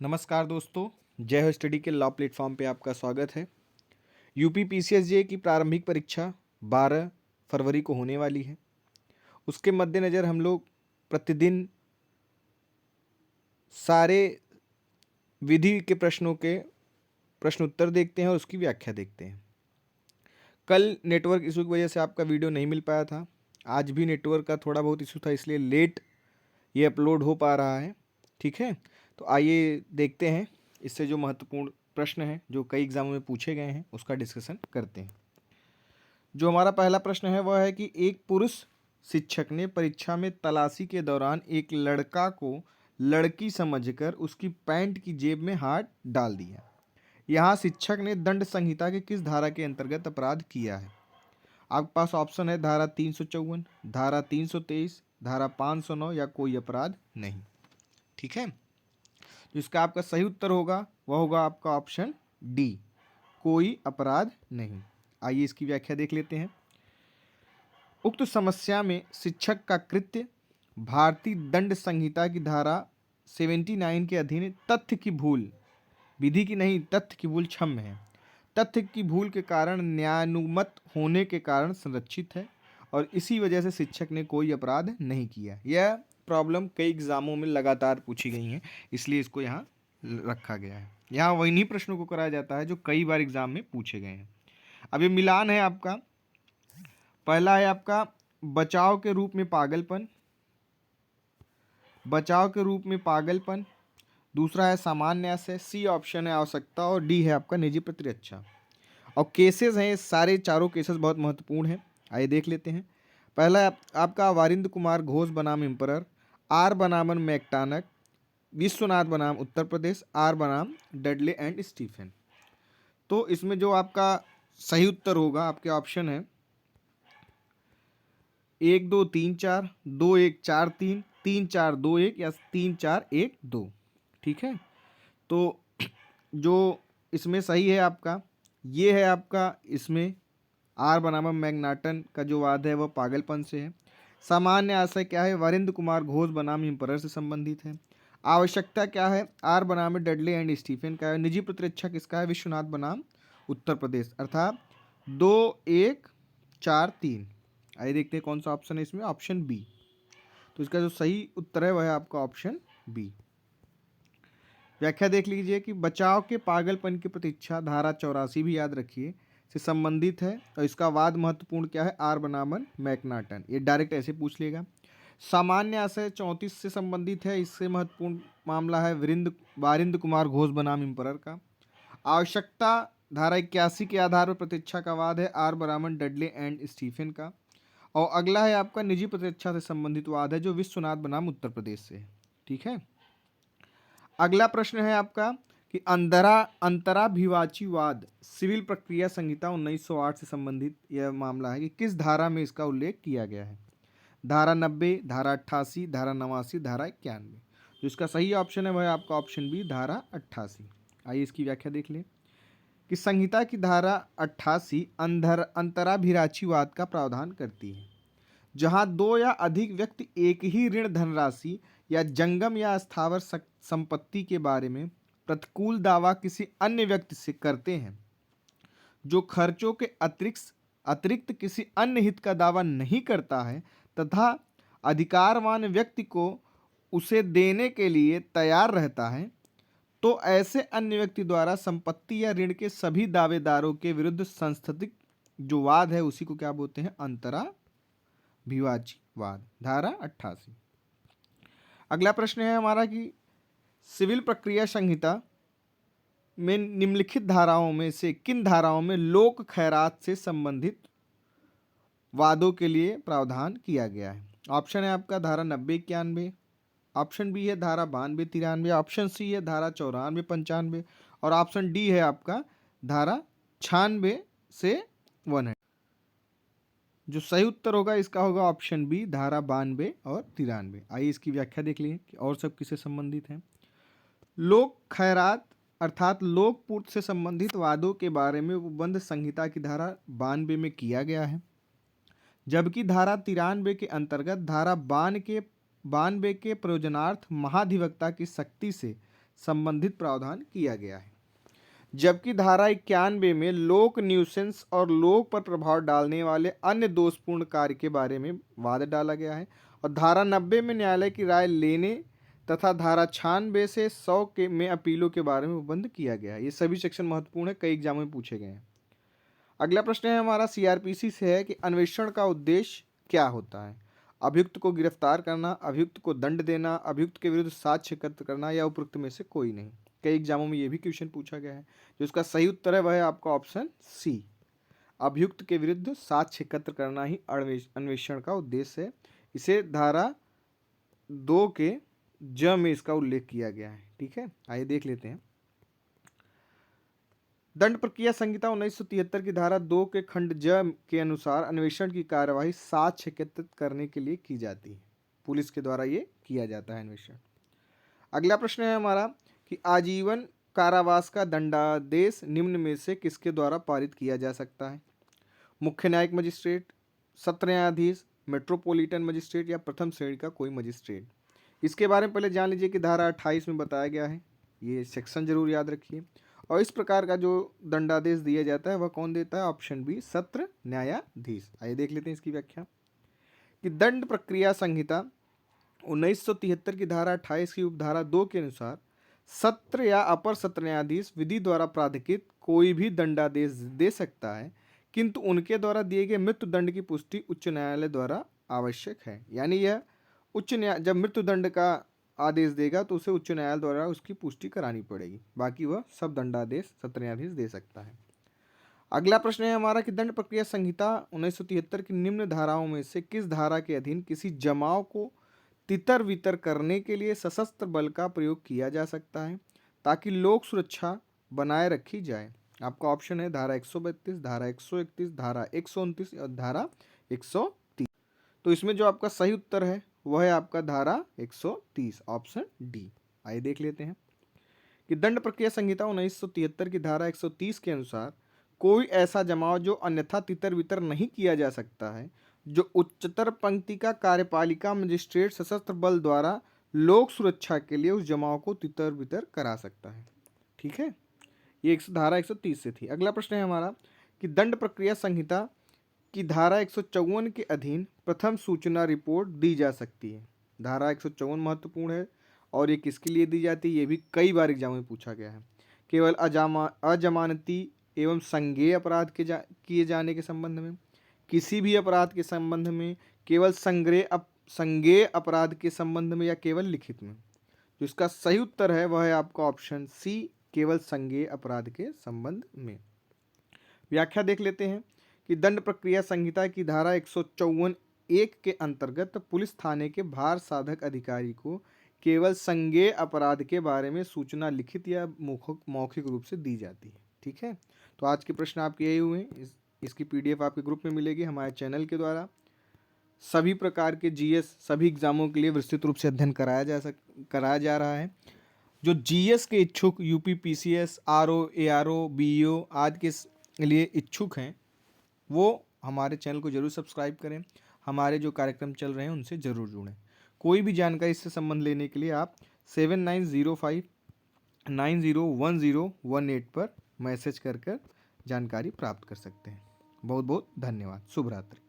नमस्कार दोस्तों, जय हो स्टडी के लॉ प्लेटफॉर्म पे आपका स्वागत है। यूपी पीसीएसजे की प्रारंभिक परीक्षा 12 फरवरी को होने वाली है। उसके मद्देनज़र हम लोग प्रतिदिन सारे विधि के प्रश्नों के प्रश्न उत्तर देखते हैं और उसकी व्याख्या देखते हैं। कल नेटवर्क इशू की वजह से आपका वीडियो नहीं मिल पाया था। आज भी नेटवर्क का थोड़ा बहुत इशू था, इसलिए लेट ये अपलोड हो पा रहा है। ठीक है, तो आइए देखते हैं इससे जो महत्वपूर्ण प्रश्न हैं जो कई एग्जामों में पूछे गए हैं उसका डिस्कशन करते हैं। जो हमारा पहला प्रश्न है वह है कि एक पुरुष शिक्षक ने परीक्षा में तलाशी के दौरान एक लड़का को लड़की समझकर उसकी पैंट की जेब में हाथ डाल दिया। यहाँ शिक्षक ने दंड संहिता के किस धारा के अंतर्गत अपराध किया है? आपके पास ऑप्शन है धारा 354, धारा 323, धारा 509 या कोई अपराध नहीं। ठीक है, तो इसका आपका सही उत्तर होगा वह होगा आपका ऑप्शन डी, कोई अपराध नहीं। आइए इसकी व्याख्या देख लेते हैं। उक्त समस्या में शिक्षक का कृत्य भारतीय दंड संहिता की धारा 79 के अधीन तथ्य की भूल, विधि की नहीं तथ्य की भूल क्षम्य है, तथ्य की भूल के कारण न्यायानुमत होने के कारण संरक्षित है और इसी वजह से शिक्षक ने कोई अपराध नहीं किया। यह प्रॉब्लम कई एग्जामों में लगातार पूछी गई हैं, इसलिए इसको यहाँ रखा गया है। यहाँ वही प्रश्नों को कराया जाता है जो कई बार एग्जाम में पूछे गए हैं। अब ये मिलान है आपका। पहला है आपका बचाव के रूप में पागलपन, बचाव के रूप में पागलपन। दूसरा है सामान्य आशय, सी ऑप्शन है आवश्यकता और डी है आपका निजी प्रतिरक्षा। और केसेस हैं, सारे चारों केसेस बहुत महत्वपूर्ण हैं। आइए देख लेते हैं। पहला है आपका वारिंद कुमार घोष बनाम एम्परर, आर बनाम मैकटानक, विश्वनाथ बनाम उत्तर प्रदेश, आर बनाम डडले एंड स्टीफन। तो इसमें जो आपका सही उत्तर होगा आपके ऑप्शन है 1 2 3 4, 2 1 4 3, 3 4 2 1 या 3 4 1 2। ठीक है, तो जो इसमें सही है आपका ये है आपका, इसमें आर बनाम मैग्नाटन का जो वाद है वह पागलपन से है। सामान्य आशय क्या है? वरिंद कुमार घोष बनाम एम्परर से संबंधित है। आवश्यकता क्या है? आर बनाम डडले एंड स्टीफन का है। निजी प्रतिरक्षा किसका है? विश्वनाथ बनाम उत्तर प्रदेश, अर्थात 2 1 4 3। आइए देखते हैं कौन सा ऑप्शन है इसमें, ऑप्शन बी। तो इसका जो सही उत्तर है वह है आपका ऑप्शन बी। व्याख्या देख लीजिए कि बचाव के पागलपन की प्रतीक्षा धारा 84 भी याद रखिए से संबंधित है और इसका वाद महत्वपूर्ण क्या है? आर बनाम मैकनाटन। ये डायरेक्ट ऐसे पूछ लेगा। सामान्य आशय 34 से संबंधित है, इससे महत्वपूर्ण मामला है वारिंद कुमार घोष बनाम एम्परर का। आवश्यकता धारा 81 के आधार पर प्रतीक्षा का वाद है, आर बनाम डडले एंड स्टीफन का। और अगला है आपका निजी प्रतिरक्षा से संबंधित वाद है जो विश्वनाथ बनाम उत्तर प्रदेश से है। ठीक है, अगला प्रश्न है आपका कि अंतराभिवाचीवाद सिविल प्रक्रिया संहिता 1908 से संबंधित यह मामला है कि किस धारा में इसका उल्लेख किया गया है? धारा 90, धारा 88, धारा 89, धारा 91। तो इसका सही ऑप्शन है वह आपका ऑप्शन बी, धारा 88। आइए इसकी व्याख्या देख लें कि संहिता की धारा 88 अंतराभिराचीवाद का प्रावधान करती है, जहां दो या अधिक व्यक्ति एक ही ऋण धनराशि या जंगम या स्थावर संपत्ति के बारे में प्रतिकूल दावा किसी अन्य व्यक्ति से करते हैं जो खर्चों के अतिरिक्त किसी अन्य हित का दावा नहीं करता है तथा अधिकारवान व्यक्ति को उसे देने के लिए तैयार रहता है, तो ऐसे अन्य व्यक्ति द्वारा संपत्ति या ऋण के सभी दावेदारों के विरुद्ध संस्थापित जो वाद है उसी को क्या बोलते हैं? अंतराभिवाचीवाद, धारा 88। अगला प्रश्न है हमारा कि सिविल प्रक्रिया संहिता में निम्नलिखित धाराओं में से किन धाराओं में लोक खैरात से संबंधित वादों के लिए प्रावधान किया गया है? ऑप्शन है आपका धारा 90 91, ऑप्शन बी है धारा 92 93, ऑप्शन सी है धारा 94 95 और ऑप्शन डी है आपका धारा 96 से 100। जो सही उत्तर होगा इसका होगा ऑप्शन बी, धारा 92 और 93। आइए इसकी व्याख्या देख लीजिए कि और सब किससे संबंधित हैं। लोक खैरात अर्थात लोक पूर्ति से संबंधित वादों के बारे में उपबंध संहिता की धारा 92 में किया गया है, जबकि धारा 93 के अंतर्गत धारा 92 के प्रयोजनार्थ महाधिवक्ता की शक्ति से संबंधित प्रावधान किया गया है। जबकि धारा 91 में लोक न्यूसेंस और लोक पर प्रभाव डालने वाले अन्य दोषपूर्ण कार्य के बारे में वाद डाला गया है। और धारा 90 में न्यायालय की राय लेने तथा धारा 96 से 100 के में अपीलों के बारे में उपबंध किया गया है। ये सभी सेक्शन महत्वपूर्ण है, कई एग्जामों में पूछे गए हैं। अगला प्रश्न है हमारा सीआरपीसी से है कि अन्वेषण का उद्देश्य क्या होता है। अभियुक्त को गिरफ्तार करना, अभियुक्त को दंड देना, अभियुक्त के विरुद्ध साक्ष्य एकत्र करना या उपरोक्त में से कोई नहीं। कई एग्जामों में ये भी क्वेश्चन पूछा गया है। जो इसका सही उत्तर है वह है आपका ऑप्शन सी, अभियुक्त के विरुद्ध साक्ष्य एकत्र करना ही अन्वेषण का उद्देश्य है। इसे धारा 2 के ज में इसका उल्लेख किया गया है। ठीक है, आइए देख लेते हैं। दंड प्रक्रिया संहिता 1973 की धारा 2 के खंड ज के अनुसार अन्वेषण की कार्यवाही साक्ष्य एकत्रित करने के लिए की जाती है। पुलिस के द्वारा ये किया जाता है अन्वेषण। अगला प्रश्न है हमारा कि आजीवन कारावास का दंडादेश निम्न में से किसके द्वारा पारित किया जा सकता है। मुख्य न्यायिक मजिस्ट्रेट, सत्र न्यायाधीश, मेट्रोपॉलिटन मजिस्ट्रेट या प्रथम श्रेणी का कोई मजिस्ट्रेट। इसके बारे में पहले जान लीजिए कि धारा 28 में बताया गया है, ये सेक्शन जरूर याद रखिए। और इस प्रकार का जो दंडादेश दिया जाता है वह कौन देता है, ऑप्शन बी, सत्र न्यायाधीश। आइए देख लेते हैं इसकी व्याख्या कि दंड प्रक्रिया संहिता 1973 की धारा 28 की उपधारा 2 के अनुसार सत्र या अपर सत्र न्यायाधीश विधि द्वारा प्राधिकृत कोई भी दंडादेश दे सकता है, किंतु उनके द्वारा दिए गए मृत्यु दंड की पुष्टि उच्च न्यायालय द्वारा आवश्यक है। यानी यह जब मृत्यु दंड का आदेश देगा तो उसे उच्च न्यायालय द्वारा उसकी पुष्टि करानी पड़ेगी, बाकी वह सब दंडादेश सत्र न्यायाधीश दे सकता है। अगला प्रश्न है हमारा कि दंड प्रक्रिया संहिता 1973 की निम्न धाराओं में से किस धारा के अधीन किसी जमाव को तितर वितर करने के लिए सशस्त्र बल का प्रयोग किया जा सकता है ताकि लोक सुरक्षा बनाए रखी जाए। आपका ऑप्शन है धारा 132, धारा 131, धारा 129 और धारा 130। तो इसमें जो आपका सही उत्तर है वह है आपका धारा 130, ऑप्शन डी। आइए देख लेते हैं कि दंड प्रक्रिया संहिता 1973 की धारा 130 के अनुसार कोई ऐसा जमाव जो अन्यथा तितर बितर नहीं किया जा सकता है, जो उच्चतर पंक्ति का कार्यपालिका मजिस्ट्रेट सशस्त्र बल द्वारा लोक सुरक्षा के लिए उस जमाव को तितर बितर करा सकता है। ठीक है, ये धारा 130 से थी। अगला प्रश्न है हमारा कि दंड प्रक्रिया संहिता की धारा 154 के अधीन प्रथम सूचना रिपोर्ट दी जा सकती है। धारा 154 महत्वपूर्ण है और ये किसके लिए दी जाती है, ये भी कई बार एग्जाम में पूछा गया है। केवल अजमानती एवं संज्ञेय अपराध किए जाने के संबंध में, किसी भी अपराध के संबंध में, केवल संज्ञेय अपराध के संबंध में या केवल लिखित में। जो इसका सही उत्तर है वह है आपका ऑप्शन सी, केवल संज्ञेय अपराध के संबंध में। व्याख्या देख लेते हैं कि दंड प्रक्रिया संहिता की धारा 154(1) के अंतर्गत पुलिस थाने के भार साधक अधिकारी को केवल संज्ञेय अपराध के बारे में सूचना लिखित या मौखिक रूप से दी जाती है। ठीक है, तो आज के प्रश्न आपके यही हुए। इसकी पीडीएफ आपके ग्रुप में मिलेगी हमारे चैनल के द्वारा। सभी प्रकार के जीएस सभी एग्जामों के लिए विस्तृत रूप से अध्ययन कराया जा रहा है। जो जीएस के इच्छुक, UP PCS, RO, ARO, BEO आदि के लिए इच्छुक हैं वो हमारे चैनल को जरूर सब्सक्राइब करें। हमारे जो कार्यक्रम चल रहे हैं उनसे ज़रूर जुड़ें। कोई भी जानकारी इससे संबंध लेने के लिए आप 7905901018 पर मैसेज कर जानकारी प्राप्त कर सकते हैं। बहुत बहुत धन्यवाद। शुभ रात्रि।